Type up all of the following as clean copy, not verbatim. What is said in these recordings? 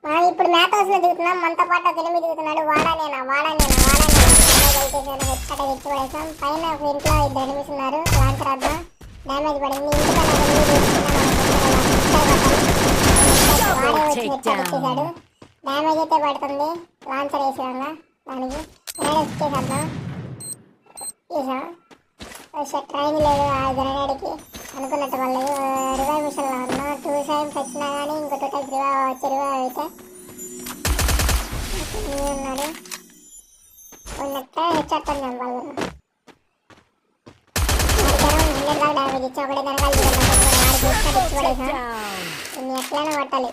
మనం ఇప్పుడు math house లో దిగుతున్నాం. మనతో పాటు ఒక ఎనిమిది దిగుతున్నాడు. వాడానేనా హెడ్ తెచ్చి పడేసాం. పైన ఒక ఇంట్లో ఇద్దరు ఎనిమిస్ ఉన్నారు. లాంచర్ వద్దాం. డ్యామేజ్ పడింది. వాడే వచ్చి హెడ్ ఇచ్చేసాడు. డ్యామేజ్ అయితే పడుతుంది. లాంచర్ వేసేయంగా దానికి గ్రెనేడ్ ఇచ్చేసేద్దాం. ట్రైన్ లేదు ఆ గ్రెనేడ్కి అనుకున్నట్టు వాళ్ళు రివైవ్ మిషన్లో ఉన్నాం. 2 టైమ్స్ వచ్చినా కానీ ఇంకో 2 టైమ్స్ రివైవ్ అయితే ఉన్నాడు. ఉన్నట్టే హెచ్చేస్తాను నేను వాళ్ళు దాకా డ్యామేజ్ ఇచ్చి ఒకటే వెనకాల పడేసా. ఇన్ని ఎట్లయినా పట్టాలి.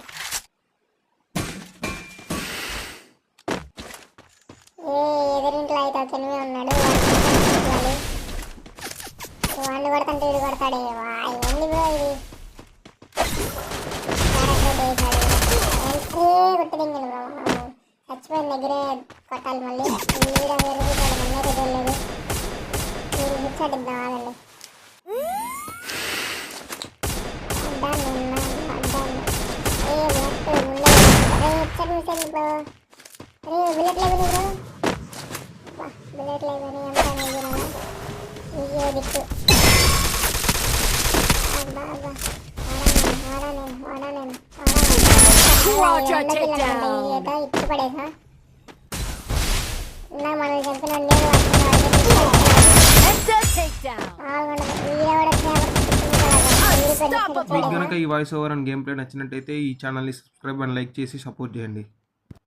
ఎదురింట్లో అయితే ఒక ఎనిమిది ఉన్నాడు. వాడిని కొడతాంటే వీడు కొడతాడే. ఇవన్నీ బ్రో ఇది కొట్టింది బ్రో. చచ్చిపోయిన దగ్గరే కొట్టాలి మళ్ళీ. లేదు ముచ్చటిద్దాం ఆగండి. హెచ్చడి బ్రో. బుల్లెట్ లేదు బ్రో. బుల్లెట్ లేదని ఎంత దిక్కు. ఇచ్చి పడేసా. మనం చెప్పిన మీకు కనుక ఈ voice over and game play నచ్చినట్టయితే ఈ ఛానల్ని సబ్స్క్రైబ్ అండ్ లైక్ చేసి సపోర్ట్ చేయండి.